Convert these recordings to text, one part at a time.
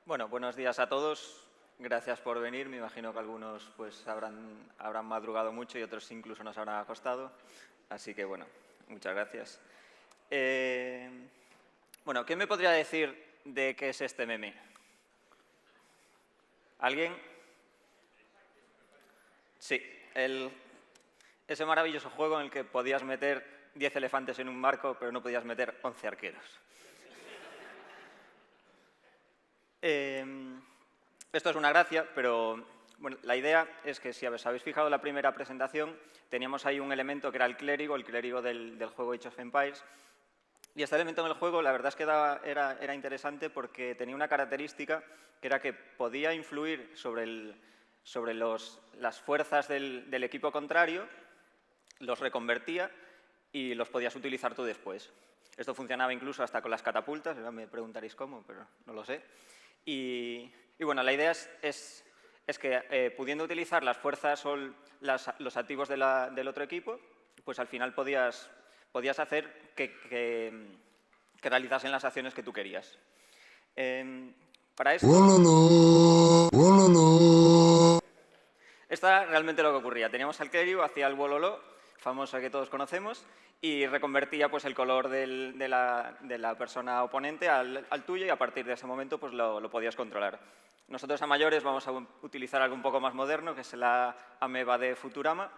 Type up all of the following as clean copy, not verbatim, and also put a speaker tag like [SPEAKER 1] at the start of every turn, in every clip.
[SPEAKER 1] Bueno, buenos días a todos. Gracias por venir. Me imagino que algunos pues, habrán madrugado mucho y otros incluso nos habrán acostado. Así que, bueno, muchas gracias. Bueno, ¿qué me podría decir de qué es este meme? ¿Alguien? Sí, ese maravilloso juego en el que podías meter 10 elefantes en un barco, pero no podías meter 11 arqueros. Esto es una gracia, pero bueno, la idea es que si os habéis fijado en la primera presentación, teníamos ahí un elemento que era el clérigo del juego Age of Empires. Y este elemento en el juego, la verdad es que era interesante porque tenía una característica que era que podía influir sobre las fuerzas del equipo contrario, los reconvertía y los podías utilizar tú después. Esto funcionaba incluso hasta con las catapultas, me preguntaréis cómo, pero no lo sé. Y bueno, la idea es que pudiendo utilizar las fuerzas o los activos del otro equipo, pues al final podías hacer que realizasen las acciones que tú querías. Para esto, esto era realmente lo que ocurría. Teníamos al clérigo, hacía el wololo, famoso que todos conocemos, y reconvertía pues, el color de la persona oponente al tuyo y a partir de ese momento pues, lo podías controlar. Nosotros a mayores vamos a utilizar algo un poco más moderno, que es la ameba de Futurama,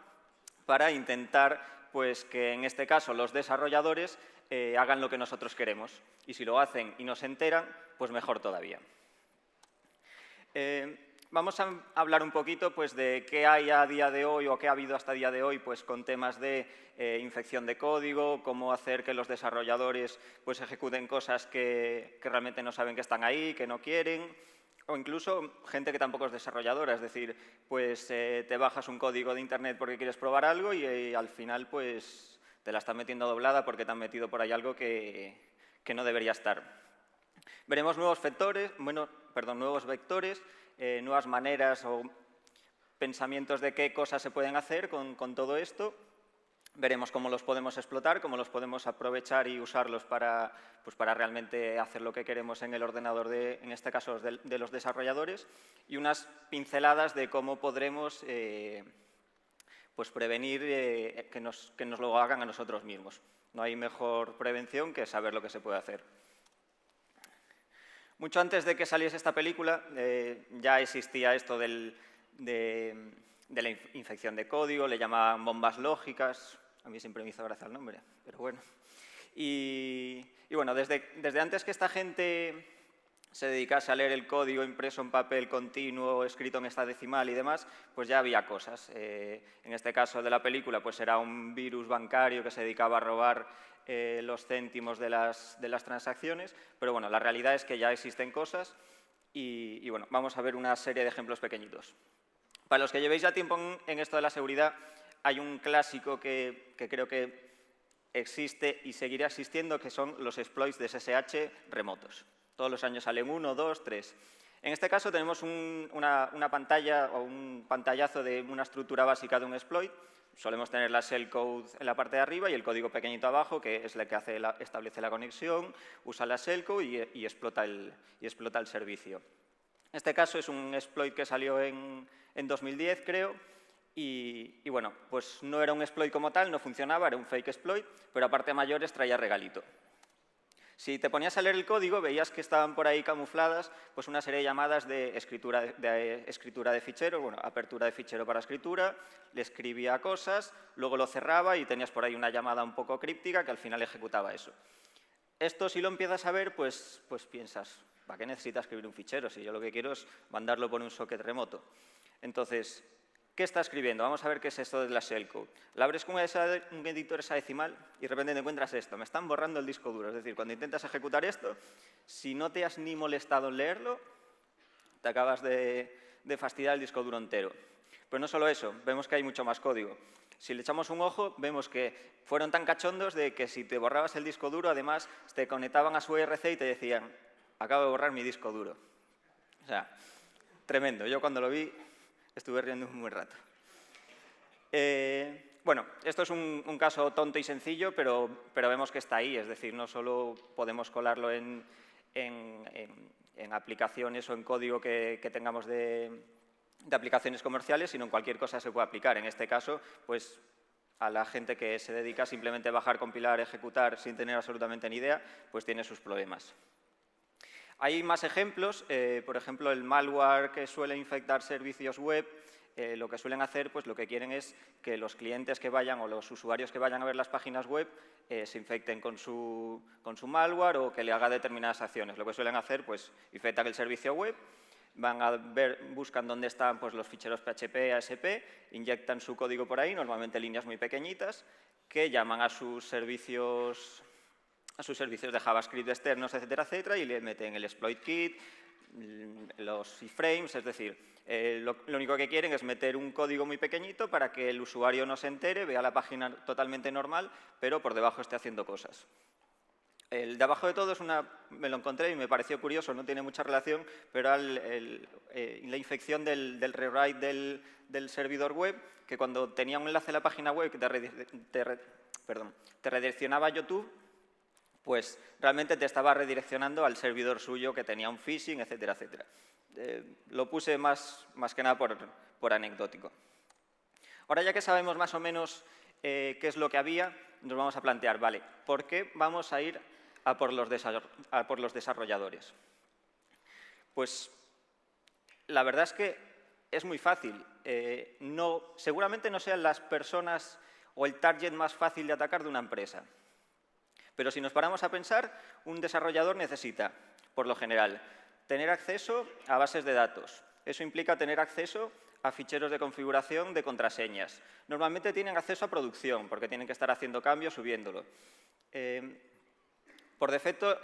[SPEAKER 1] para intentar pues, que en este caso los desarrolladores hagan lo que nosotros queremos. Y si lo hacen y no se enteran, pues mejor todavía. Vamos a hablar un poquito pues, de qué hay a día de hoy o qué ha habido hasta día de hoy pues, con temas de infección de código, cómo hacer que los desarrolladores pues, ejecuten cosas que realmente no saben que están ahí, que no quieren, o incluso gente que tampoco es desarrolladora, es decir, pues te bajas un código de internet porque quieres probar algo y al final pues te la estás metiendo doblada porque te han metido por ahí algo que no debería estar. Veremos nuevos vectores, nuevas maneras o pensamientos de qué cosas se pueden hacer con todo esto. Veremos cómo los podemos explotar, cómo los podemos aprovechar y usarlos para realmente hacer lo que queremos en el ordenador, en este caso de los desarrolladores, y unas pinceladas de cómo podremos pues prevenir que nos lo hagan a nosotros mismos. No hay mejor prevención que saber lo que se puede hacer. Mucho antes de que saliese esta película ya existía esto de la infección de código, le llamaban bombas lógicas, a mí siempre me hizo gracia el nombre, pero bueno. Y bueno, desde antes que esta gente se dedicase a leer el código impreso en papel continuo, escrito en hexadecimal y demás, pues ya había cosas. En este caso de la película, pues era un virus bancario que se dedicaba a robar los céntimos de las transacciones, pero bueno, la realidad es que ya existen cosas y bueno, vamos a ver una serie de ejemplos pequeñitos. Para los que llevéis ya tiempo en esto de la seguridad, hay un clásico que creo que existe y seguirá existiendo, que son los exploits de SSH remotos. Todos los años salen 1, 2, 3. En este caso tenemos una pantalla o un pantallazo de una estructura básica de un exploit. Solemos tener la shellcode en la parte de arriba y el código pequeñito abajo, que es la que establece la conexión, usa la shellcode y explota el servicio. En este caso es un exploit que salió en 2010, creo, y bueno, pues no era un exploit como tal, no funcionaba, era un fake exploit, pero aparte a mayores traía regalito. Si te ponías a leer el código, veías que estaban por ahí camufladas pues una serie de llamadas de escritura de fichero, bueno, apertura de fichero para escritura, le escribía cosas, luego lo cerraba y tenías por ahí una llamada un poco críptica que al final ejecutaba eso. Esto, si lo empiezas a ver, pues piensas, ¿para qué necesitas escribir un fichero? Si yo lo que quiero es mandarlo por un socket remoto. Entonces, ¿qué está escribiendo? Vamos a ver qué es esto de la shellcode. La abres con un editor hexadecimal y de repente te encuentras esto. Me están borrando el disco duro. Es decir, cuando intentas ejecutar esto, si no te has ni molestado en leerlo, te acabas de fastidiar el disco duro entero. Pero no solo eso, vemos que hay mucho más código. Si le echamos un ojo, vemos que fueron tan cachondos de que si te borrabas el disco duro, además te conectaban a su IRC y te decían, acabo de borrar mi disco duro. O sea, tremendo. Yo cuando lo vi estuve riendo un buen rato. Bueno, esto es un caso tonto y sencillo, pero vemos que está ahí. Es decir, no solo podemos colarlo en en aplicaciones o en código que tengamos de aplicaciones comerciales, sino en cualquier cosa se puede aplicar. En este caso, pues a la gente que se dedica simplemente a bajar, compilar, ejecutar sin tener absolutamente ni idea, pues tiene sus problemas. Hay más ejemplos, por ejemplo, el malware que suele infectar servicios web, lo que suelen hacer, pues lo que quieren es que los clientes que vayan o los usuarios que vayan a ver las páginas web se infecten con su malware o que le haga determinadas acciones. Lo que suelen hacer, pues infectan el servicio web, van a ver, buscan dónde están pues, los ficheros PHP, ASP, inyectan su código por ahí, normalmente líneas muy pequeñitas, que llaman a sus servicios de JavaScript externos, etcétera, etcétera, y le meten el exploit kit, los iframes, es decir, lo único que quieren es meter un código muy pequeñito para que el usuario no se entere, vea la página totalmente normal, pero por debajo esté haciendo cosas. El de abajo de todo me lo encontré y me pareció curioso, no tiene mucha relación, pero era la infección del rewrite del servidor web, que cuando tenía un enlace a la página web que te redireccionaba a YouTube, pues realmente te estaba redireccionando al servidor suyo que tenía un phishing, etcétera, etcétera. Lo puse más que nada por anecdótico. Ahora ya que sabemos más o menos qué es lo que había, nos vamos a plantear, vale, ¿por qué vamos a ir a por los desarrolladores? Pues la verdad es que es muy fácil. Seguramente no sean las personas o el target más fácil de atacar de una empresa. Pero si nos paramos a pensar, un desarrollador necesita, por lo general, tener acceso a bases de datos. Eso implica tener acceso a ficheros de configuración de contraseñas. Normalmente tienen acceso a producción, porque tienen que estar haciendo cambios, subiéndolo. Por defecto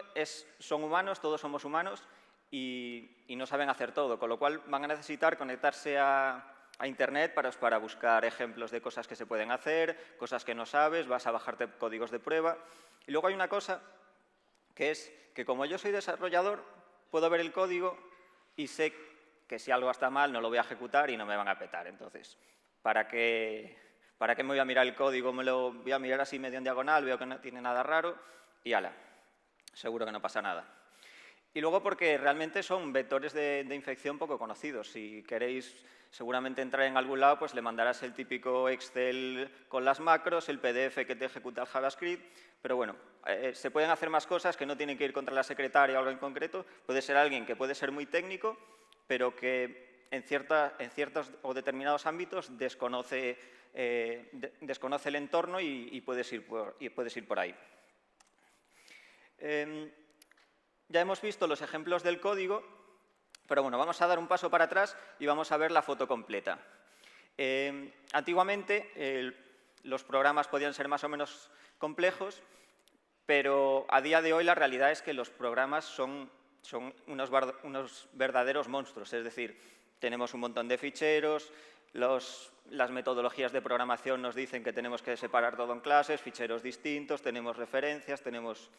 [SPEAKER 1] son humanos, todos somos humanos, y no saben hacer todo, con lo cual van a necesitar conectarse a Internet para buscar ejemplos de cosas que se pueden hacer, cosas que no sabes, vas a bajarte códigos de prueba. Y luego hay una cosa, que es que como yo soy desarrollador, puedo ver el código y sé que si algo está mal no lo voy a ejecutar y no me van a petar. Entonces, ¿para qué me voy a mirar el código? Me lo voy a mirar así medio en diagonal, veo que no tiene nada raro y ala, seguro que no pasa nada. Y luego porque realmente son vectores de infección poco conocidos. Si queréis seguramente entrar en algún lado, pues le mandarás el típico Excel con las macros, el PDF que te ejecuta el JavaScript, pero bueno, se pueden hacer más cosas que no tienen que ir contra la secretaria o algo en concreto. Puede ser alguien que puede ser muy técnico, pero que en ciertos o determinados ámbitos desconoce el entorno y puedes ir por ahí. Ya hemos visto los ejemplos del código, pero bueno, vamos a dar un paso para atrás y vamos a ver la foto completa. Antiguamente los programas podían ser más o menos complejos, pero a día de hoy la realidad es que los programas son unos verdaderos monstruos, es decir, tenemos un montón de ficheros, las metodologías de programación nos dicen que tenemos que separar todo en clases, ficheros distintos, tenemos referencias, tenemos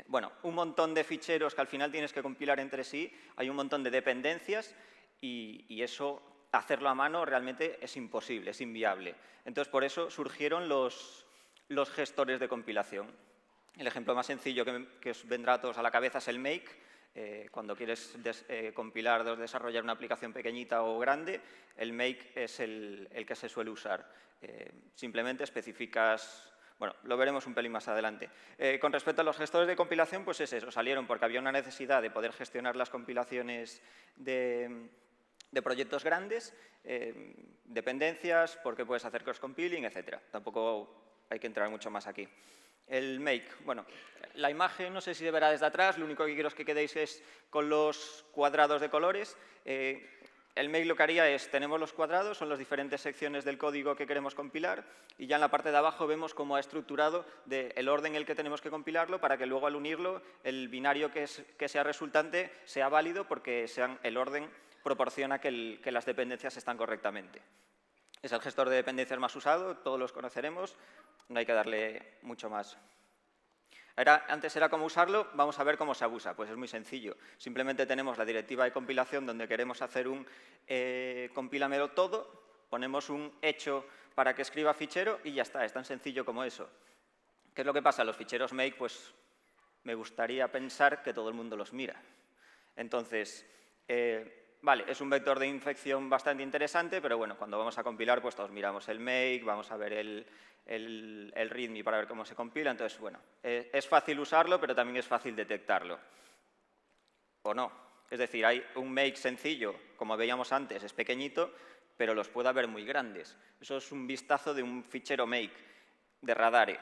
[SPEAKER 1] bueno, un montón de ficheros que al final tienes que compilar entre sí, hay un montón de dependencias y eso, hacerlo a mano realmente es imposible, es inviable. Entonces, por eso surgieron los gestores de compilación. El ejemplo más sencillo que os vendrá a todos a la cabeza es el make. Cuando quieres compilar o desarrollar una aplicación pequeñita o grande, el make es el que se suele usar. Simplemente especificas. Bueno, lo veremos un pelín más adelante. Con respecto a los gestores de compilación, pues es eso, salieron porque había una necesidad de poder gestionar las compilaciones de proyectos grandes, dependencias, porque puedes hacer cross-compiling, etc. Tampoco hay que entrar mucho más aquí. El make, bueno, la imagen no sé si se verá desde atrás, lo único que quiero es que quedéis es con los cuadrados de colores. El make lo que haría es, tenemos los cuadrados, son las diferentes secciones del código que queremos compilar, y ya en la parte de abajo vemos cómo ha estructurado el orden en el que tenemos que compilarlo para que luego al unirlo el binario que sea resultante sea válido porque el orden proporciona que las dependencias están correctamente. Es el gestor de dependencias más usado, todos los conoceremos, no hay que darle mucho más. Antes era cómo usarlo, vamos a ver cómo se abusa. Pues es muy sencillo. Simplemente tenemos la directiva de compilación donde queremos hacer un compílamelo todo, ponemos un hecho para que escriba fichero y ya está, es tan sencillo como eso. ¿Qué es lo que pasa? Los ficheros make, pues me gustaría pensar que todo el mundo los mira. Entonces, vale, es un vector de infección bastante interesante, pero bueno, cuando vamos a compilar, pues todos miramos el make, vamos a ver el readme para ver cómo se compila. Entonces, bueno, es fácil usarlo, pero también es fácil detectarlo. ¿O no? Es decir, hay un make sencillo, como veíamos antes, es pequeñito, pero los puede haber muy grandes. Eso es un vistazo de un fichero make de Radare.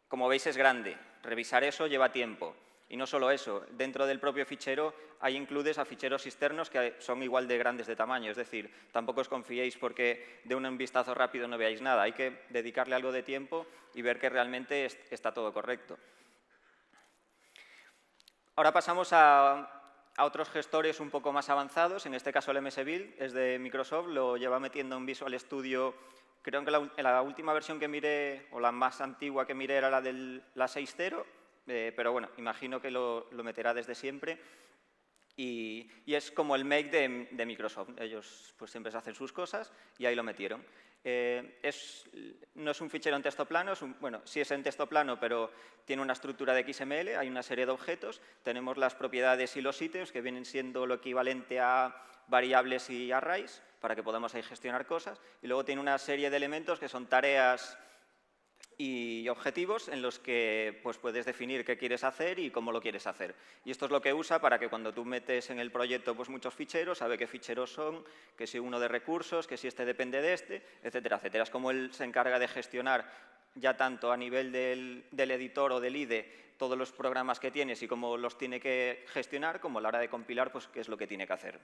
[SPEAKER 1] Como veis, es grande. Revisar eso lleva tiempo. Y no solo eso, dentro del propio fichero hay includes a ficheros externos que son igual de grandes de tamaño. Es decir, tampoco os confiéis porque de un vistazo rápido no veáis nada. Hay que dedicarle algo de tiempo y ver que realmente está todo correcto. Ahora pasamos a otros gestores un poco más avanzados. En este caso el MS Build es de Microsoft, lo lleva metiendo en Visual Studio. Creo que la última versión que miré, o la más antigua que miré, era la 6.0, pero bueno, imagino que lo meterá desde siempre. Y es como el make de Microsoft. Ellos pues siempre se hacen sus cosas y ahí lo metieron. No es un fichero en texto plano, bueno, sí es en texto plano, pero tiene una estructura de XML, hay una serie de objetos, tenemos las propiedades y los ítems, que vienen siendo lo equivalente a variables y arrays, para que podamos ahí gestionar cosas, y luego tiene una serie de elementos que son tareas y objetivos en los que pues, puedes definir qué quieres hacer y cómo lo quieres hacer. Y esto es lo que usa para que cuando tú metes en el proyecto pues, muchos ficheros, sabe qué ficheros son, que si uno de recursos, que si este depende de este, etcétera, etcétera. Es como él se encarga de gestionar ya tanto a nivel del editor o del IDE todos los programas que tienes y cómo los tiene que gestionar, como a la hora de compilar, pues qué es lo que tiene que hacer.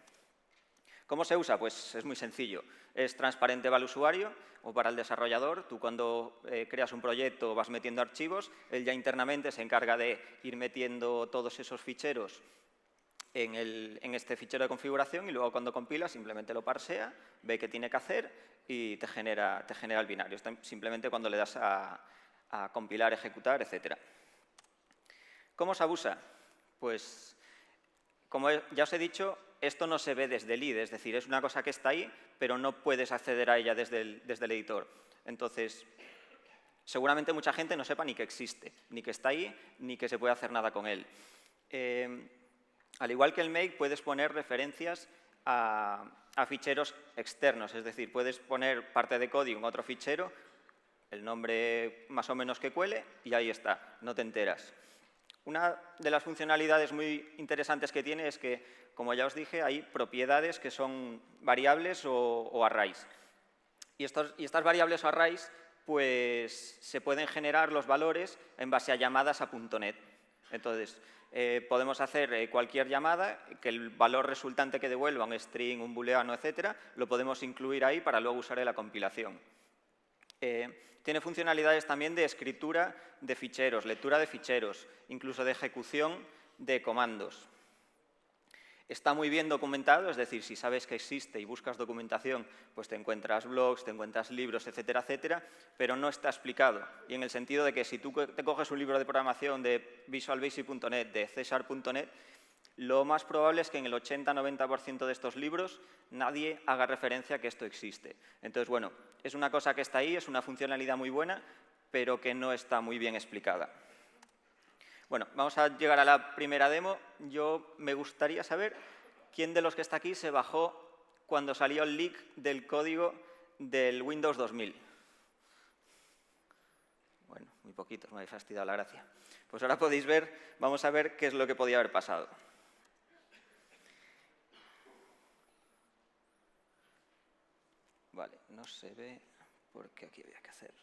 [SPEAKER 1] ¿Cómo se usa? Pues es muy sencillo. Es transparente para el usuario o para el desarrollador. Tú cuando creas un proyecto vas metiendo archivos, él ya internamente se encarga de ir metiendo todos esos ficheros en este fichero de configuración y luego cuando compila simplemente lo parsea, ve qué tiene que hacer y te genera el binario. Simplemente cuando le das a compilar, ejecutar, etc. ¿Cómo se abusa? Pues, como ya os he dicho, esto no se ve desde el IDE, es decir, es una cosa que está ahí, pero no puedes acceder a ella desde el editor. Entonces, seguramente mucha gente no sepa ni que existe, ni que está ahí, ni que se puede hacer nada con él. Al igual que el make, puedes poner referencias a ficheros externos, es decir, puedes poner parte de código en otro fichero, el nombre más o menos que cuele, y ahí está, no te enteras. Una de las funcionalidades muy interesantes que tiene es que, como ya os dije, hay propiedades que son variables o arrays. Y estas variables o arrays pues, se pueden generar los valores en base a llamadas a .NET. Entonces, podemos hacer cualquier llamada, que el valor resultante que devuelva, un string, un booleano, etcétera, lo podemos incluir ahí para luego usar en la compilación. Tiene funcionalidades también de escritura de ficheros, lectura de ficheros, incluso de ejecución de comandos. Está muy bien documentado, es decir, si sabes que existe y buscas documentación, pues te encuentras blogs, te encuentras libros, etcétera, etcétera, pero no está explicado. Y en el sentido de que si tú te coges un libro de programación de Visual Basic.net, de C#.net, lo más probable es que en el 80-90% de estos libros nadie haga referencia a que esto existe. Entonces, bueno, es una cosa que está ahí, es una funcionalidad muy buena, pero que no está muy bien explicada. Bueno, vamos a llegar a la primera demo. Me gustaría saber quién de los que está aquí se bajó cuando salió el leak del código del Windows 2000. Bueno, muy poquitos, me habéis fastidiado la gracia. Pues ahora podéis ver, vamos a ver qué es lo que podía haber pasado. Vale, no se ve porque aquí había que hacer.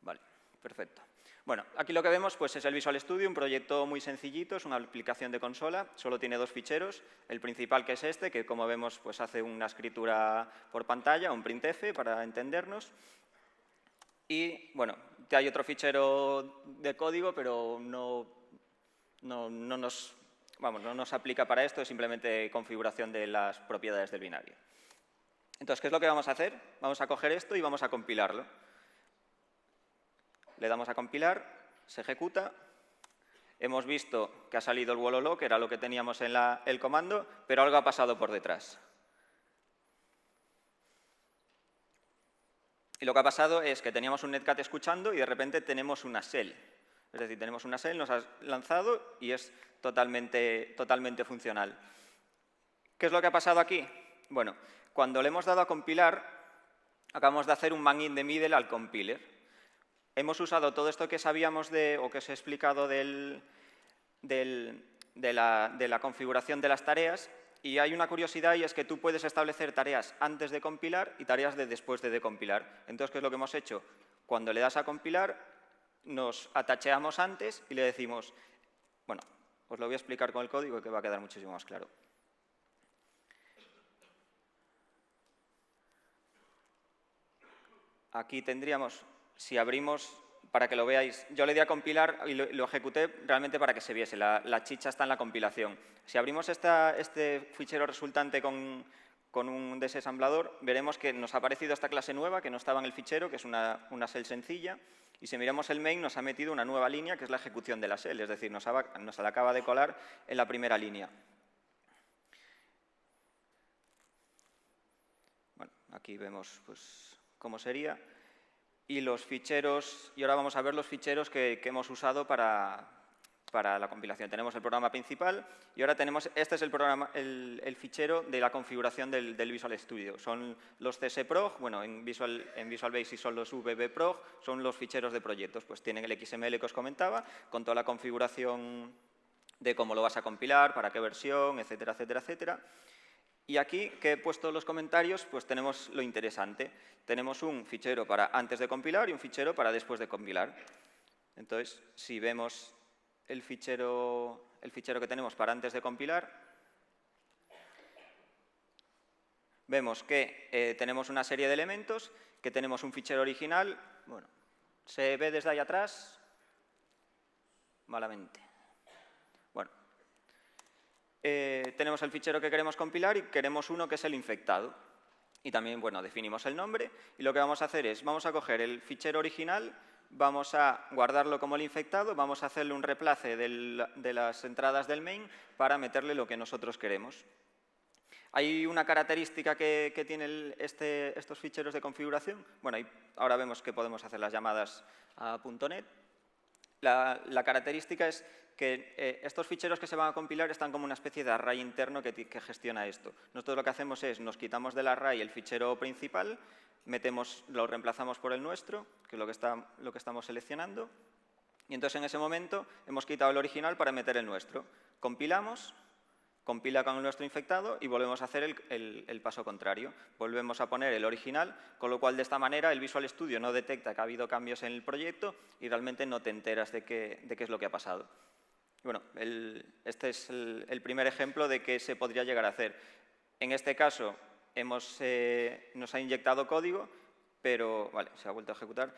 [SPEAKER 1] Vale, perfecto. Bueno, aquí lo que vemos pues, es el Visual Studio, un proyecto muy sencillito, es una aplicación de consola, solo tiene dos ficheros. El principal, que es este, que como vemos pues, hace una escritura por pantalla, un printf para entendernos. Y bueno, hay otro fichero de código, pero no nos aplica para esto, es simplemente configuración de las propiedades del binario. Entonces, ¿qué es lo que vamos a hacer? Vamos a coger esto y vamos a compilarlo. Le damos a compilar, se ejecuta. Hemos visto que ha salido el wololo, que era lo que teníamos en el comando, pero algo ha pasado por detrás. Y lo que ha pasado es que teníamos un netcat escuchando y de repente tenemos una shell. Es decir, tenemos una shell, nos ha lanzado y es totalmente funcional. ¿Qué es lo que ha pasado aquí? Bueno, cuando le hemos dado a compilar, acabamos de hacer un man in the middle al compiler. Hemos usado todo esto que sabíamos o que os he explicado de la configuración de las tareas, y hay una curiosidad, y es que tú puedes establecer tareas antes de compilar y tareas después de compilar. Entonces, ¿qué es lo que hemos hecho? Cuando le das a compilar, nos atacheamos antes y le decimos, bueno, os lo voy a explicar con el código que va a quedar muchísimo más claro. Aquí tendríamos, si abrimos, para que lo veáis, yo le di a compilar y lo ejecuté realmente para que se viese, la chicha está en la compilación. Si abrimos este fichero resultante con un desensamblador, veremos que nos ha aparecido esta clase nueva que no estaba en el fichero, que es una shell sencilla, y si miramos el main nos ha metido una nueva línea que es la ejecución de la shell, es decir, nos la acaba de colar en la primera línea. Bueno, aquí vemos pues cómo sería. Y los ficheros, y ahora vamos a ver los ficheros que hemos usado para la compilación. Tenemos el programa principal y ahora tenemos, este es el fichero de la configuración del Visual Studio. Son los csproj, bueno, en Visual Basic son los vbproj, son los ficheros de proyectos. Pues tienen el XML que os comentaba, con toda la configuración de cómo lo vas a compilar, para qué versión, etcétera, etcétera, etcétera. Y aquí, que he puesto los comentarios, pues tenemos lo interesante. Tenemos un fichero para antes de compilar y un fichero para después de compilar. Entonces, si vemos el fichero que tenemos para antes de compilar, vemos que tenemos una serie de elementos, que tenemos un fichero original. Bueno, ¿se ve desde ahí atrás? Malamente. Bueno. Tenemos el fichero que queremos compilar y queremos uno que es el infectado. Y también, bueno, definimos el nombre y lo que vamos a hacer es, vamos a coger el fichero original, vamos a guardarlo como el infectado, vamos a hacerle un replace de las entradas del main para meterle lo que nosotros queremos. Hay una característica que tienen estos ficheros de configuración. Bueno, ahora vemos que podemos hacer las llamadas a .NET. La característica es que estos ficheros que se van a compilar están como una especie de array interno que gestiona esto. Nosotros lo que hacemos es, nos quitamos del array el fichero principal, lo reemplazamos por el nuestro, que es lo que estamos seleccionando, y entonces en ese momento hemos quitado el original para meter el nuestro. Compilamos, compila con el nuestro infectado y volvemos a hacer el paso contrario. Volvemos a poner el original, con lo cual de esta manera el Visual Studio no detecta que ha habido cambios en el proyecto y realmente no te enteras de qué es lo que ha pasado. Bueno, este es el primer ejemplo de qué se podría llegar a hacer. En este caso nos ha inyectado código, pero vale, se ha vuelto a ejecutar,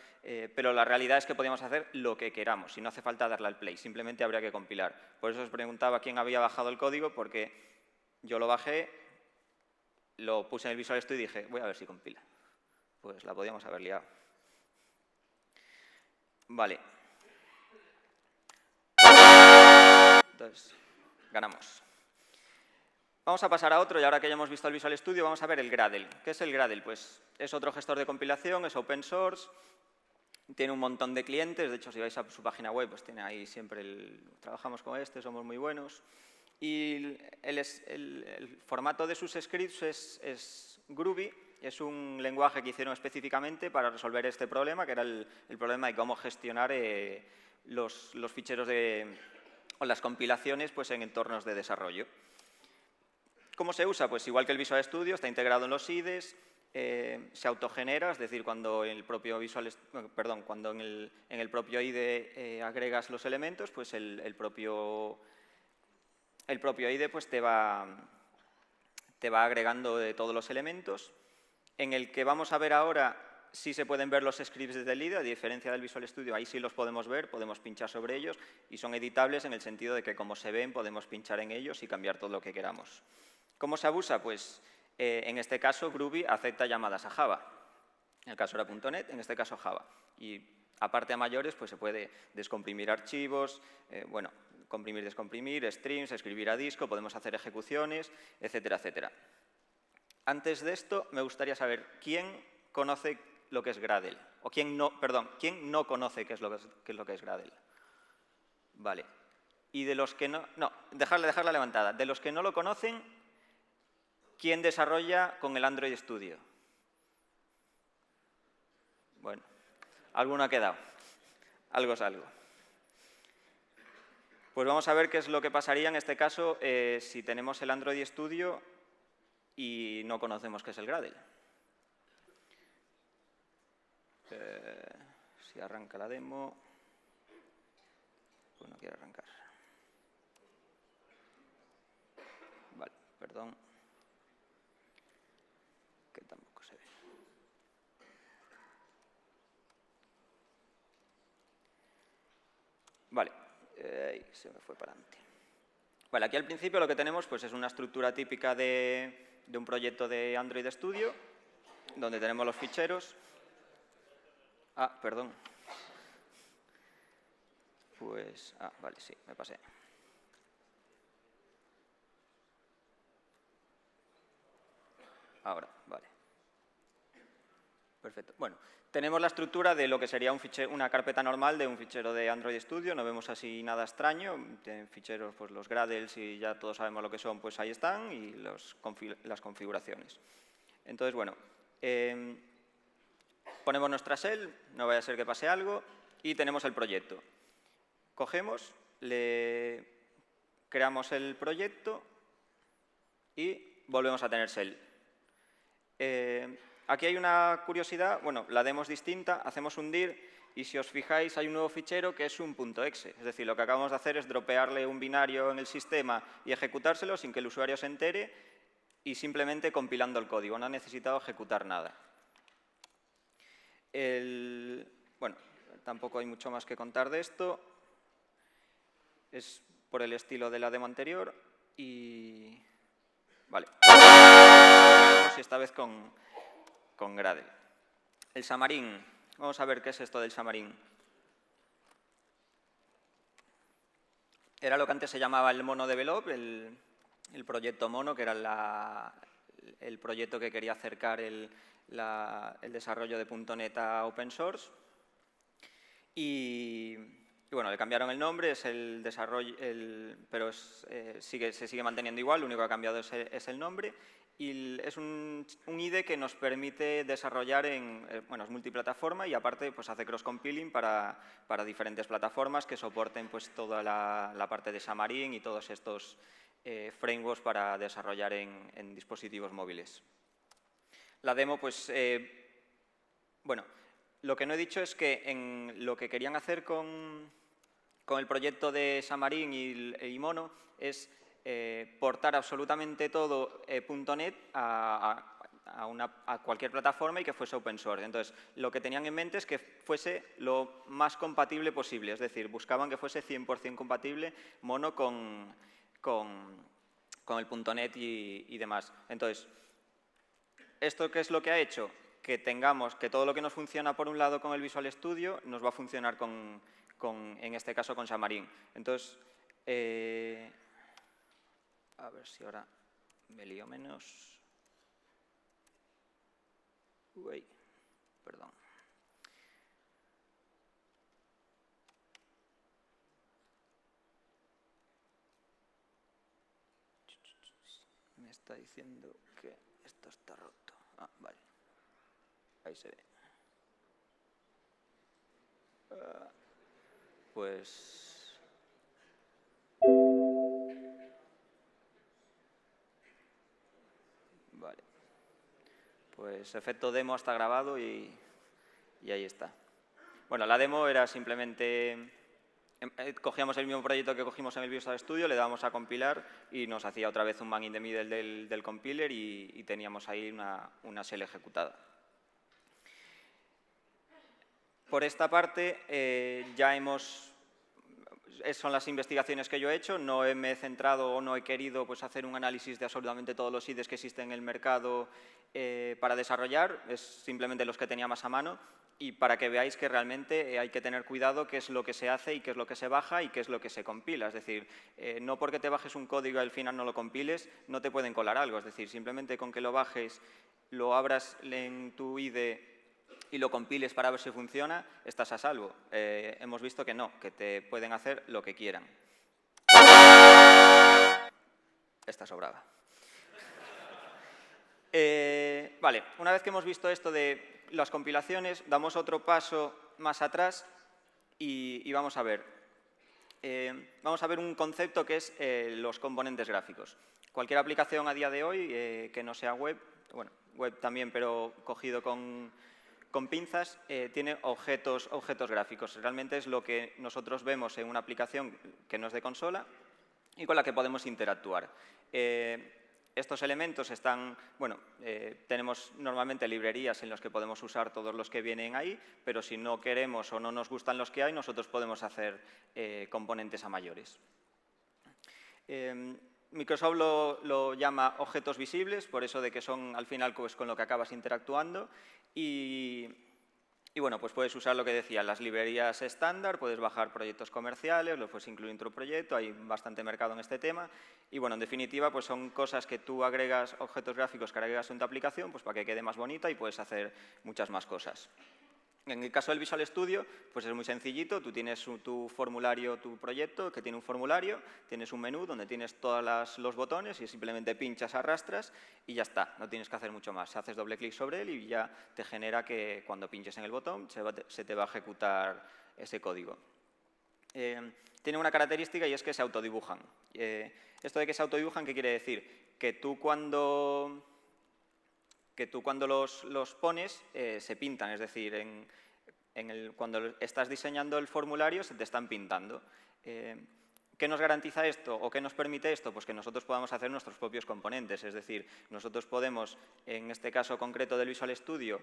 [SPEAKER 1] pero la realidad es que podíamos hacer lo que queramos y no hace falta darle al play, simplemente habría que compilar. Por eso os preguntaba quién había bajado el código, porque yo lo bajé, lo puse en el Visual Studio y dije, voy a ver si compila. Pues la podíamos haber liado. Vale. Entonces, ganamos. Vamos a pasar a otro, y ahora que ya hemos visto el Visual Studio, vamos a ver el Gradle. ¿Qué es el Gradle? Pues es otro gestor de compilación, es open source, tiene un montón de clientes, de hecho, si vais a su página web, pues tiene ahí siempre trabajamos con somos muy buenos. Y el formato de sus scripts es Groovy, es un lenguaje que hicieron específicamente para resolver este problema, que era el problema de cómo gestionar los ficheros o las compilaciones pues, en entornos de desarrollo. ¿Cómo se usa? Pues igual que el Visual Studio, está integrado en los IDEs, se autogenera, es decir, cuando en el propio IDE agregas los elementos, pues el propio IDE pues, te va agregando de todos los elementos. En el que vamos a ver ahora, sí se pueden ver los scripts desde el IDE, a diferencia del Visual Studio, ahí sí los podemos ver, podemos pinchar sobre ellos y son editables en el sentido de que como se ven podemos pinchar en ellos y cambiar todo lo que queramos. ¿Cómo se abusa? Pues en este caso Groovy acepta llamadas a Java. En el caso era .NET, en este caso Java. Y aparte a mayores pues se puede descomprimir archivos, comprimir, descomprimir, streams, escribir a disco, podemos hacer ejecuciones, etcétera, etcétera. Antes de esto me gustaría saber quién conoce lo que es Gradle? O quién no conoce qué es lo que es Gradle. Vale. Y de los que no... No, dejarla levantada. De los que no lo conocen, ¿quién desarrolla con el Android Studio? Bueno, alguno ha quedado. Algo es algo. Pues vamos a ver qué es lo que pasaría en este caso si tenemos el Android Studio y no conocemos qué es el Gradle. Si arranca la demo, pues no quiere arrancar. Vale, perdón, que tampoco se ve. Vale, se me fue para adelante. Vale, aquí al principio lo que tenemos pues, es una estructura típica de un proyecto de Android Studio, donde tenemos los ficheros. Ah, perdón. Pues, vale, sí, me pasé. Ahora, vale. Perfecto. Bueno, tenemos la estructura de lo que sería una carpeta normal de un fichero de Android Studio. No vemos así nada extraño. Tienen ficheros, pues los Gradles, y ya todos sabemos lo que son, pues ahí están, y las configuraciones. Entonces, bueno, ponemos nuestra shell, no vaya a ser que pase algo, y tenemos el proyecto. Cogemos, le creamos el proyecto y volvemos a tener shell. Aquí hay una curiosidad, bueno, la demo es distinta, hacemos un dir y si os fijáis hay un nuevo fichero que es un .exe, es decir, lo que acabamos de hacer es dropearle un binario en el sistema y ejecutárselo sin que el usuario se entere y simplemente compilando el código, no ha necesitado ejecutar nada. Bueno, tampoco hay mucho más que contar de esto, es por el estilo de la demo anterior y... Vale, y esta vez con Gradle. El Xamarin. Vamos a ver qué es esto del Xamarin. Era lo que antes se llamaba el Mono Develop, el proyecto Mono, que era el proyecto que quería acercar el desarrollo de .NET a open source. Y bueno, le cambiaron el nombre, es el desarrollo, pero se sigue manteniendo igual, lo único que ha cambiado es el nombre. Y es un IDE que nos permite desarrollar bueno, es multiplataforma y aparte pues, hace cross-compiling para diferentes plataformas que soporten pues, toda la parte de Xamarin y todos estos frameworks para desarrollar en dispositivos móviles. La demo, pues, bueno, lo que no he dicho es que en lo que querían hacer con el proyecto de Xamarin y Mono es portar absolutamente todo .NET a cualquier plataforma y que fuese open source. Entonces, lo que tenían en mente es que fuese lo más compatible posible, es decir, buscaban que fuese 100% compatible Mono con el .NET y demás. Entonces, ¿esto qué es lo que ha hecho? Que tengamos que todo lo que nos funciona por un lado con el Visual Studio nos va a funcionar en este caso con Xamarin. Entonces, a ver si ahora me lío menos. Uy, perdón. Me está diciendo que esto está roto. Ah, vale. Ahí se ve. Pues... Vale. Pues efecto demo está grabado y ahí está. Bueno, la demo era simplemente... Cogíamos el mismo proyecto que cogimos en el Visual Studio, le dábamos a compilar y nos hacía otra vez un man in the middle del compiler y teníamos ahí una shell ejecutada. Por esta parte, son las investigaciones que yo he hecho, no me he centrado o no he querido pues, hacer un análisis de absolutamente todos los IDEs que existen en el mercado para desarrollar, es simplemente los que tenía más a mano y para que veáis que realmente hay que tener cuidado qué es lo que se hace y qué es lo que se baja y qué es lo que se compila. Es decir, no porque te bajes un código y al final no lo compiles, no te pueden colar algo. Es decir, simplemente con que lo bajes, lo abras en tu IDE y lo compiles para ver si funciona, estás a salvo. Hemos visto que no, que te pueden hacer lo que quieran. Esta sobraba. Vale, una vez que hemos visto esto de las compilaciones, damos otro paso más atrás y vamos a ver. Vamos a ver un concepto que es los componentes gráficos. Cualquier aplicación a día de hoy que no sea web, bueno, web también, pero cogido con pinzas, tiene objetos gráficos. Realmente es lo que nosotros vemos en una aplicación que no es de consola y con la que podemos interactuar. Estos elementos están, bueno, tenemos normalmente librerías en las que podemos usar todos los que vienen ahí, pero si no queremos o no nos gustan los que hay, nosotros podemos hacer componentes a mayores. Microsoft lo llama objetos visibles, por eso de que son al final pues, con lo que acabas interactuando y bueno, pues puedes usar lo que decía, las librerías estándar, puedes bajar proyectos comerciales, los puedes incluir en tu proyecto, hay bastante mercado en este tema. Y bueno, en definitiva, pues son cosas que tú agregas, objetos gráficos que agregas en tu aplicación, pues para que quede más bonita y puedes hacer muchas más cosas. En el caso del Visual Studio, pues es muy sencillito, tú tienes tu formulario, tu proyecto, que tiene un formulario, tienes un menú donde tienes todos los botones y simplemente pinchas, arrastras y ya está, no tienes que hacer mucho más. Haces doble clic sobre él y ya te genera que cuando pinches en el botón se te va a ejecutar ese código. Tiene una característica y es que se autodibujan. Esto de que se autodibujan, ¿qué quiere decir? Que tú cuando los pones se pintan, es decir, cuando estás diseñando el formulario se te están pintando. ¿Qué nos garantiza esto o qué nos permite esto? Pues que nosotros podamos hacer nuestros propios componentes, es decir, nosotros podemos, en este caso concreto del Visual Studio,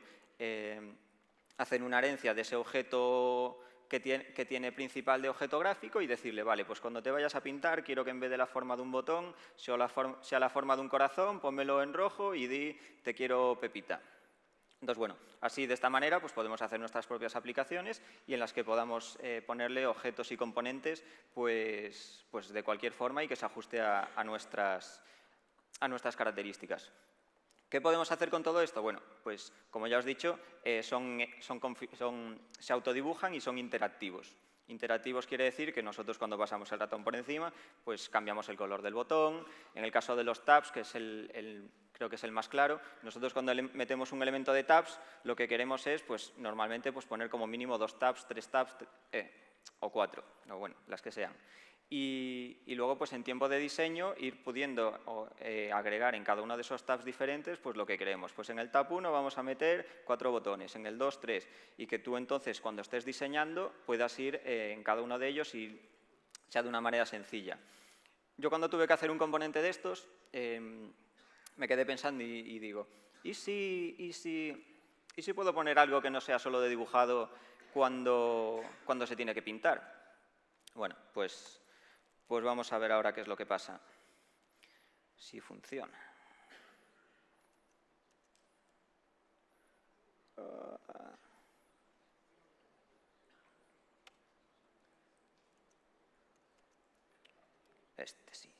[SPEAKER 1] hacer una herencia de ese objeto que tiene principal de objeto gráfico y decirle, vale, pues cuando te vayas a pintar quiero que en vez de la forma de un botón sea la forma de un corazón, pónmelo en rojo y di te quiero Pepita. Entonces, bueno, así de esta manera pues podemos hacer nuestras propias aplicaciones y en las que podamos ponerle objetos y componentes pues de cualquier forma y que se ajuste a nuestras características. ¿Qué podemos hacer con todo esto? Bueno, pues como ya os he dicho, se autodibujan y son interactivos. Interactivos quiere decir que nosotros cuando pasamos el ratón por encima, pues cambiamos el color del botón. En el caso de los tabs, que es creo que es el más claro, nosotros cuando metemos un elemento de tabs, lo que queremos es, pues normalmente, pues poner como mínimo 2 tabs, 3 tabs o 4, o bueno, las que sean. Y luego, pues en tiempo de diseño, ir pudiendo agregar en cada uno de esos tabs diferentes pues lo que queremos. Pues en el tab 1 vamos a meter 4 botones, en el 2, 3. Y que tú entonces, cuando estés diseñando, puedas ir en cada uno de ellos y sea de una manera sencilla. Yo cuando tuve que hacer un componente de estos, me quedé pensando y digo, ¿y si puedo poner algo que no sea solo de dibujado cuando se tiene que pintar? Bueno, pues vamos a ver ahora qué es lo que pasa. Si funciona. Este sí.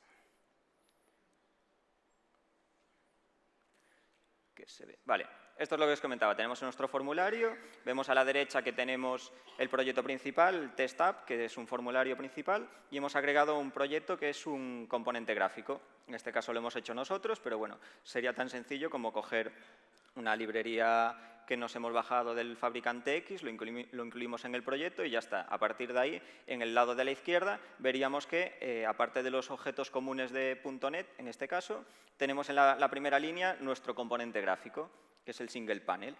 [SPEAKER 1] Que se ve. Vale. Esto es lo que os comentaba, tenemos nuestro formulario, vemos a la derecha que tenemos el proyecto principal, el Test App, que es un formulario principal, y hemos agregado un proyecto que es un componente gráfico. En este caso lo hemos hecho nosotros, pero bueno, sería tan sencillo como coger una librería que nos hemos bajado del fabricante X, lo incluimos en el proyecto y ya está. A partir de ahí, en el lado de la izquierda, veríamos que, aparte de los objetos comunes de .NET, en este caso, tenemos en la primera línea nuestro componente gráfico, que es el single panel.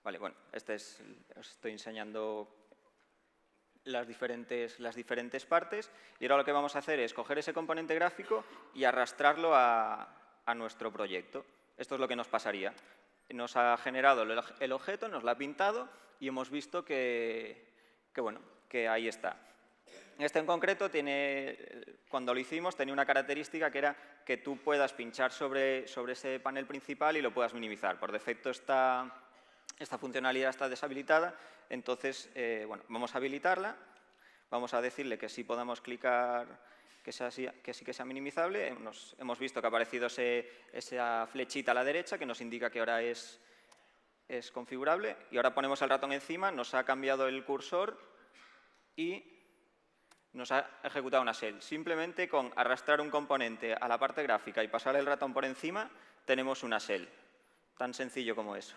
[SPEAKER 1] Vale, bueno, os estoy enseñando las diferentes partes y ahora lo que vamos a hacer es coger ese componente gráfico y arrastrarlo a nuestro proyecto. Esto es lo que nos pasaría. Nos ha generado el objeto, nos lo ha pintado y hemos visto que ahí está. Este en concreto cuando lo hicimos tenía una característica que era que tú puedas pinchar sobre ese panel principal y lo puedas minimizar. Por defecto esta funcionalidad está deshabilitada, entonces vamos a habilitarla, vamos a decirle que sí podamos clicar, que sí que sea minimizable. Hemos visto que ha aparecido esa flechita a la derecha que nos indica que ahora es es configurable y ahora ponemos el ratón encima, nos ha cambiado el cursor y nos ha ejecutado una shell. Simplemente con arrastrar un componente a la parte gráfica y pasar el ratón por encima, tenemos una shell. Tan sencillo como eso.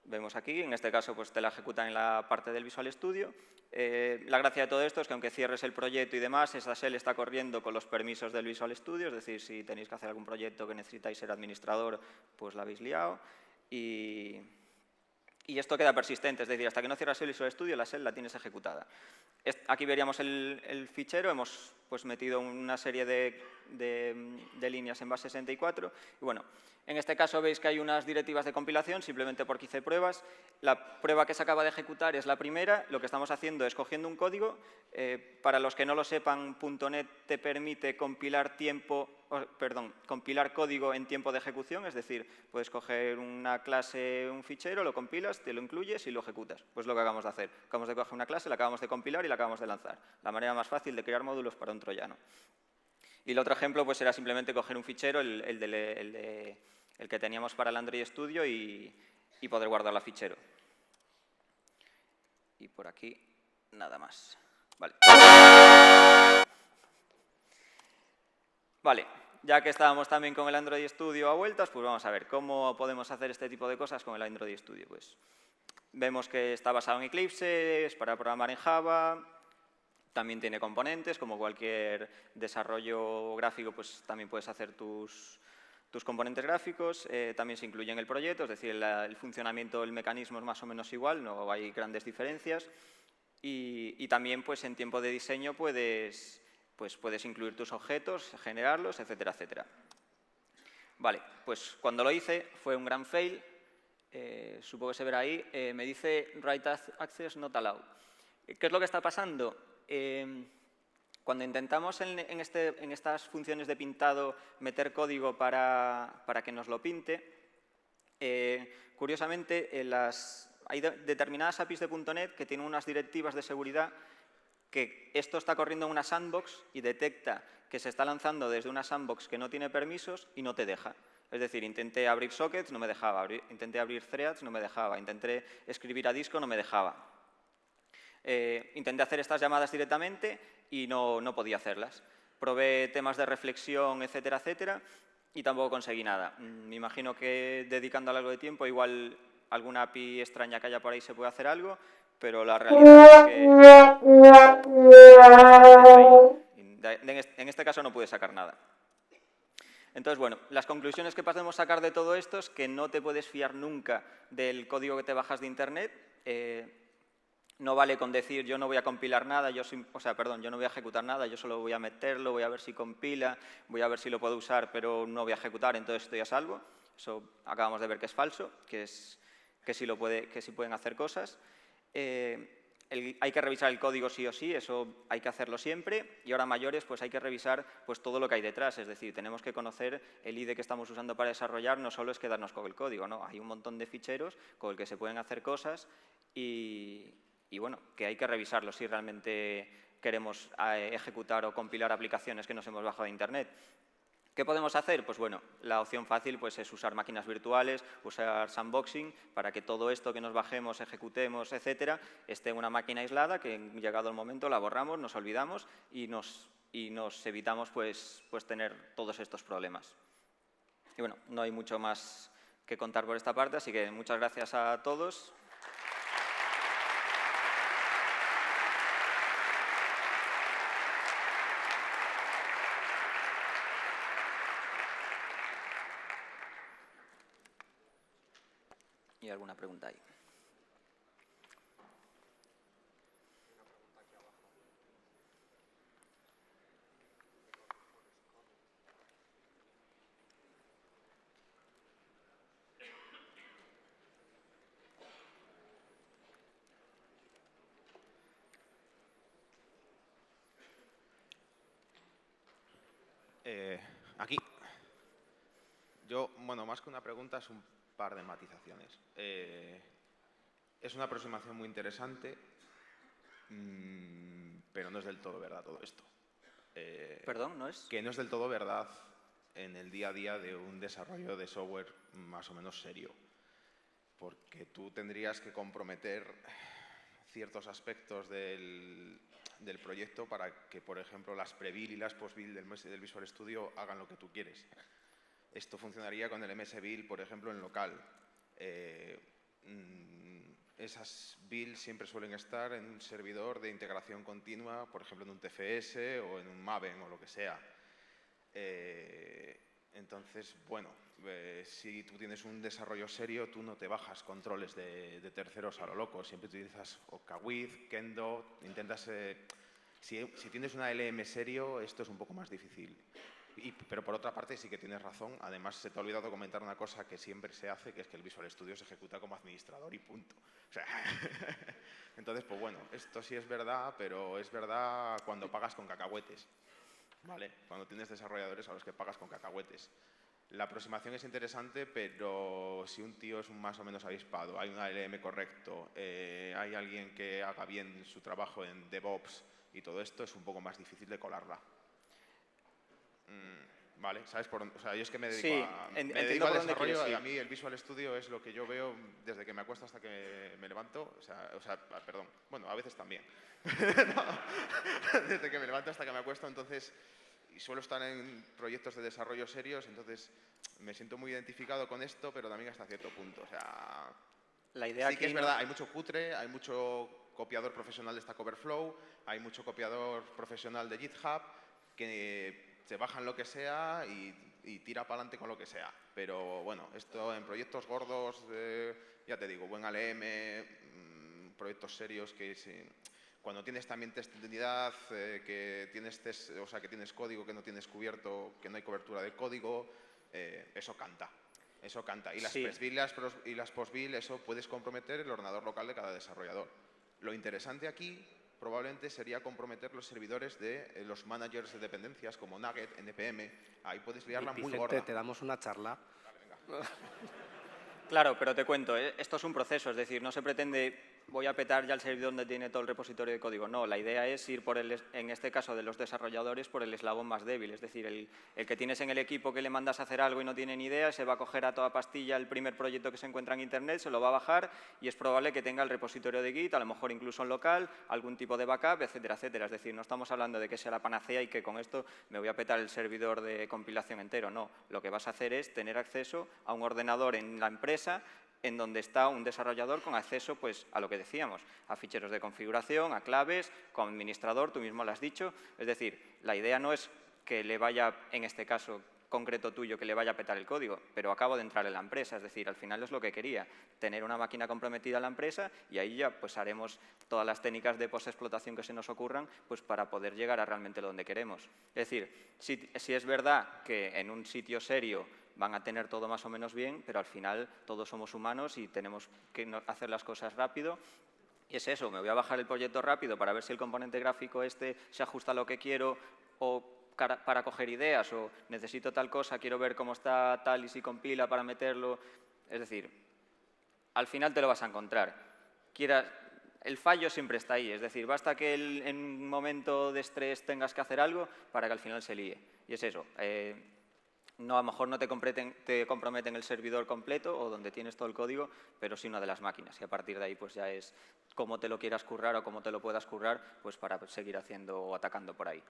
[SPEAKER 1] Vemos aquí, en este caso pues te la ejecuta en la parte del Visual Studio. La gracia de todo esto es que aunque cierres el proyecto y demás, esa shell está corriendo con los permisos del Visual Studio, es decir, si tenéis que hacer algún proyecto que necesitáis ser administrador, pues la habéis liado. Y esto queda persistente, es decir, hasta que no cierras el Visual Studio, la shell la tienes ejecutada. Aquí veríamos el fichero, hemos pues, metido una serie de líneas en base 64. Y bueno, en este caso veis que hay unas directivas de compilación, simplemente porque hice pruebas. La prueba que se acaba de ejecutar es la primera. Lo que estamos haciendo es cogiendo un código. Para los que no lo sepan, .NET te permite compilar código en tiempo de ejecución, es decir, puedes coger una clase, un fichero, lo compilas, te lo incluyes y lo ejecutas. Pues lo que acabamos de hacer. Acabamos de coger una clase, la acabamos de compilar y la acabamos de lanzar. La manera más fácil de crear módulos para un troyano. Y el otro ejemplo pues, era simplemente coger un fichero, el que teníamos para el Android Studio y poder guardarlo a fichero. Y por aquí nada más. Vale, ya que estábamos también con el Android Studio a vueltas, pues vamos a ver cómo podemos hacer este tipo de cosas con el Android Studio. Pues vemos que está basado en Eclipse, es para programar en Java, también tiene componentes, como cualquier desarrollo gráfico, pues también puedes hacer tus componentes gráficos, también se incluye en el proyecto, es decir, el funcionamiento del mecanismo es más o menos igual, no hay grandes diferencias. Y también pues, en tiempo de diseño puedes incluir tus objetos, generarlos, etcétera, etcétera. Vale, pues cuando lo hice fue un gran fail, supongo que se verá ahí, me dice Write Access Not Allowed. ¿Qué es lo que está pasando? Cuando intentamos en estas funciones de pintado meter código para que nos lo pinte, curiosamente hay determinadas APIs de .NET que tienen unas directivas de seguridad que esto está corriendo en una sandbox y detecta que se está lanzando desde una sandbox que no tiene permisos y no te deja. Es decir, intenté abrir sockets, no me dejaba, intenté abrir threads, no me dejaba, intenté escribir a disco, no me dejaba. Intenté hacer estas llamadas directamente y no podía hacerlas. Probé temas de reflexión, etcétera, etcétera, y tampoco conseguí nada. Me imagino que dedicándole algo de tiempo, igual alguna API extraña que haya por ahí se puede hacer algo, pero la realidad es que en este caso no pude sacar nada. Entonces, bueno, las conclusiones que podemos sacar de todo esto es que no te puedes fiar nunca del código que te bajas de Internet. No vale con decir yo no voy a compilar nada, yo no voy a ejecutar nada, yo solo voy a meterlo, voy a ver si compila, voy a ver si lo puedo usar, pero no voy a ejecutar, entonces estoy a salvo. Eso acabamos de ver que es falso, que sí pueden hacer cosas. Hay que revisar el código sí o sí, eso hay que hacerlo siempre. Y ahora mayores, pues hay que revisar pues, todo lo que hay detrás. Es decir, tenemos que conocer el IDE que estamos usando para desarrollar, no solo es quedarnos con el código, ¿no? Hay un montón de ficheros con el que se pueden hacer cosas y bueno, que hay que revisarlo si realmente queremos ejecutar o compilar aplicaciones que nos hemos bajado de Internet. ¿Qué podemos hacer? Pues bueno, la opción fácil pues, es usar máquinas virtuales, usar sandboxing, para que todo esto que nos bajemos, ejecutemos, etcétera, esté en una máquina aislada, que llegado el momento la borramos, nos olvidamos y nos evitamos pues, tener todos estos problemas. Y bueno, no hay mucho más que contar por esta parte, así que muchas gracias a todos. ¿Y alguna pregunta ahí?
[SPEAKER 2] Aquí. Bueno, más que una pregunta, es un par de matizaciones. Es una aproximación muy interesante, pero no es del todo verdad todo esto.
[SPEAKER 1] ¿Perdón? ¿No es?
[SPEAKER 2] Que no es del todo verdad en el día a día de un desarrollo de software más o menos serio. Porque tú tendrías que comprometer ciertos aspectos del proyecto para que, por ejemplo, las pre-build y las post-build del Visual Studio hagan lo que tú quieres. Esto funcionaría con el MS Build, por ejemplo, en local. Esas builds siempre suelen estar en un servidor de integración continua, por ejemplo, en un TFS o en un Maven o lo que sea. Entonces, bueno, si tú tienes un desarrollo serio, tú no te bajas controles de terceros a lo loco. Siempre utilizas Okawid, Kendo, intentas... si tienes una LM serio, esto es un poco más difícil. Pero por otra parte sí que tienes razón. Además, se te ha olvidado comentar una cosa que siempre se hace, que es que el Visual Studio se ejecuta como administrador y punto. O sea, entonces, pues bueno, esto sí es verdad, pero es verdad cuando pagas con cacahuetes. ¿Vale? Cuando tienes desarrolladores a los que pagas con cacahuetes. La aproximación es interesante, pero si un tío es más o menos avispado, hay un ALM correcto, hay alguien que haga bien su trabajo en DevOps y todo esto, es un poco más difícil de colarla. ¿Vale? ¿Sabes por dónde? O sea, yo es que me dedico a desarrollo y a mí el Visual Studio es lo que yo veo desde que me acuesto hasta que me levanto. O sea, perdón, bueno, a veces también. No, desde que me levanto hasta que me acuesto, entonces, y suelo estar en proyectos de desarrollo serios, entonces me siento muy identificado con esto, pero también hasta cierto punto. O sea,
[SPEAKER 1] la idea
[SPEAKER 2] sí que es verdad, hay mucho cutre, hay mucho copiador profesional de Stack Overflow, hay mucho copiador profesional de GitHub, que se bajan lo que sea y tira para adelante con lo que sea. Pero bueno, esto en proyectos gordos, ya te digo, buen ALM, proyectos serios que cuando tienes también test de unidad, que tienes o sea, que tienes código que no tienes cubierto, que no hay cobertura de código, eso canta. Eso canta. Y las pre-build y las post-build, eso puedes comprometer el ordenador local de cada desarrollador. Lo interesante aquí probablemente sería comprometer los servidores de los managers de dependencias como Nugget, NPM. Ahí puedes liarla muy gorda.
[SPEAKER 3] Te damos una charla.
[SPEAKER 2] Vale, venga.
[SPEAKER 1] Claro, pero te cuento, esto es un proceso, es decir, no se pretende voy a petar ya el servidor donde tiene todo el repositorio de código. No, la idea es ir por en este caso de los desarrolladores, por el eslabón más débil, es decir, el que tienes en el equipo que le mandas a hacer algo y no tiene ni idea, se va a coger a toda pastilla el primer proyecto que se encuentra en Internet, se lo va a bajar y es probable que tenga el repositorio de Git, a lo mejor incluso en local, algún tipo de backup, etcétera, etcétera. Es decir, no estamos hablando de que sea la panacea y que con esto me voy a petar el servidor de compilación entero. No, lo que vas a hacer es tener acceso a un ordenador en la empresa en donde está un desarrollador con acceso pues, a lo que decíamos, a ficheros de configuración, a claves, como administrador, tú mismo lo has dicho. Es decir, la idea no es que le vaya, en este caso concreto tuyo, que le vaya a petar el código, pero acabo de entrar en la empresa, es decir, al final es lo que quería, tener una máquina comprometida en la empresa y ahí ya pues haremos todas las técnicas de post-explotación que se nos ocurran pues, para poder llegar a realmente donde queremos. Es decir, si es verdad que en un sitio serio van a tener todo más o menos bien, pero al final todos somos humanos y tenemos que hacer las cosas rápido. Y es eso, me voy a bajar el proyecto rápido para ver si el componente gráfico este se ajusta a lo que quiero o para coger ideas o necesito tal cosa, quiero ver cómo está tal y si compila para meterlo. Es decir, al final te lo vas a encontrar. El fallo siempre está ahí, es decir, basta que en un momento de estrés tengas que hacer algo para que al final se líe. Y es eso. No, a lo mejor no te comprometen el servidor completo o donde tienes todo el código, pero sí una de las máquinas. Y a partir de ahí pues ya es cómo te lo quieras currar o cómo te lo puedas currar pues para seguir haciendo o atacando por ahí.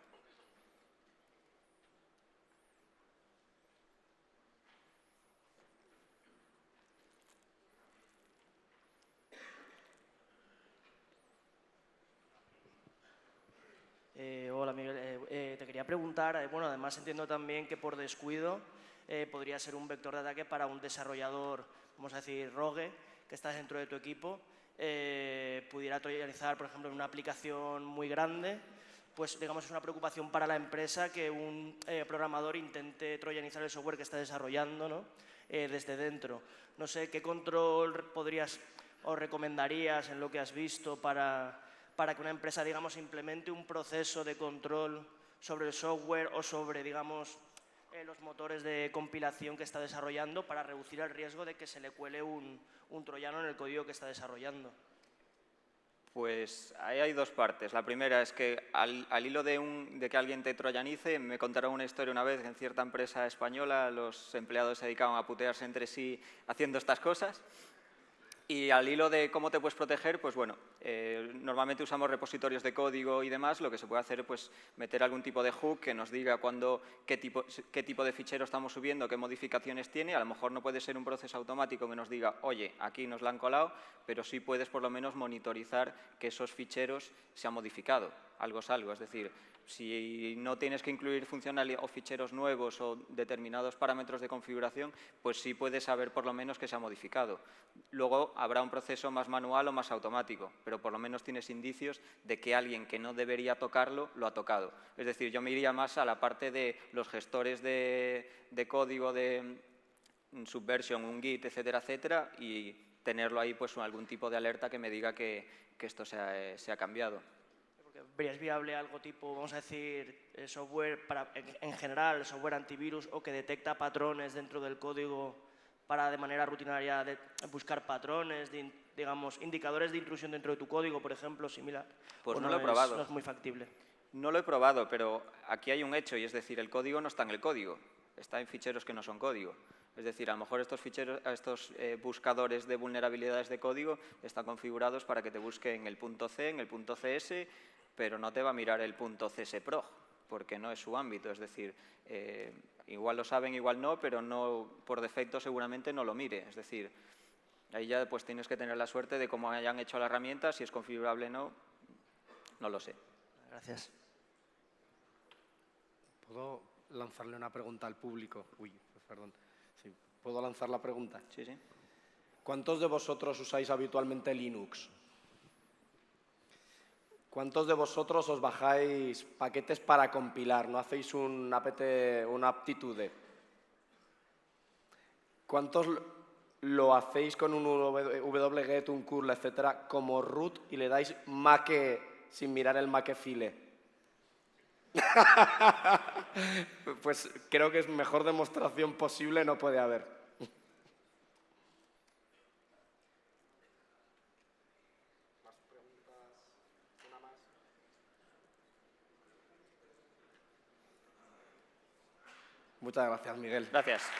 [SPEAKER 4] Hola Miguel, te quería preguntar, bueno, además entiendo también que por descuido podría ser un vector de ataque para un desarrollador, vamos a decir, rogue, que está dentro de tu equipo, pudiera troyanizar, por ejemplo, en una aplicación muy grande, pues digamos es una preocupación para la empresa que un programador intente troyanizar el software que está desarrollando, ¿no? Desde dentro. No sé, ¿qué control podrías o recomendarías en lo que has visto para que una empresa, digamos, implemente un proceso de control sobre el software o sobre, digamos, los motores de compilación que está desarrollando para reducir el riesgo de que se le cuele un troyano en el código que está desarrollando?
[SPEAKER 1] Pues ahí hay dos partes. La primera es que al hilo de que alguien te troyanice, me contaron una historia una vez que en cierta empresa española los empleados se dedicaban a putearse entre sí haciendo estas cosas. Y al hilo de cómo te puedes proteger, pues bueno, normalmente usamos repositorios de código y demás. Lo que se puede hacer es pues, meter algún tipo de hook que nos diga qué tipo de fichero estamos subiendo, qué modificaciones tiene. A lo mejor no puede ser un proceso automático que nos diga, oye, aquí nos la han colado, pero sí puedes por lo menos monitorizar que esos ficheros se han modificado. Algo es algo, es decir, si no tienes que incluir funcionalidades o ficheros nuevos o determinados parámetros de configuración, pues sí puedes saber por lo menos que se ha modificado. Luego habrá un proceso más manual o más automático, pero por lo menos tienes indicios de que alguien que no debería tocarlo lo ha tocado. Es decir, yo me iría más a la parte de los gestores de código de Subversion, un Git, etcétera, etcétera, y tenerlo ahí pues algún tipo de alerta que me diga que esto se ha cambiado.
[SPEAKER 4] ¿Verías viable algo tipo, vamos a decir, software en general, software antivirus o que detecta patrones dentro del código para de manera rutinaria buscar patrones, digamos, indicadores de intrusión dentro de tu código, por ejemplo, similar?
[SPEAKER 1] Pues
[SPEAKER 4] no
[SPEAKER 1] no lo he probado.
[SPEAKER 4] No es muy factible.
[SPEAKER 1] No lo he probado, pero aquí hay un hecho, y es decir, el código no está en el código, está en ficheros que no son código. Es decir, a lo mejor estos buscadores de vulnerabilidades de código están configurados para que te busque en el .c, en el .cs, pero no te va a mirar el .csproj, porque no es su ámbito. Es decir, igual lo saben, igual no, pero no, por defecto seguramente no lo mire. Es decir, ahí ya pues tienes que tener la suerte de cómo hayan hecho la herramienta, si es configurable o no, no lo sé.
[SPEAKER 4] Gracias.
[SPEAKER 3] ¿Puedo lanzarle una pregunta al público? Uy, perdón. Sí, ¿puedo lanzar la pregunta?
[SPEAKER 1] Sí, sí.
[SPEAKER 3] ¿Cuántos de vosotros usáis habitualmente Linux? ¿Cuántos de vosotros os bajáis paquetes para compilar? ¿No hacéis un apt, una aptitude? ¿Cuántos lo hacéis con un wget, un curl, etcétera, como root y le dais make sin mirar el makefile? Pues creo que es mejor demostración posible, no puede haber. ¿Más preguntas? ¿Una más? Muchas gracias, Miguel.
[SPEAKER 1] Gracias.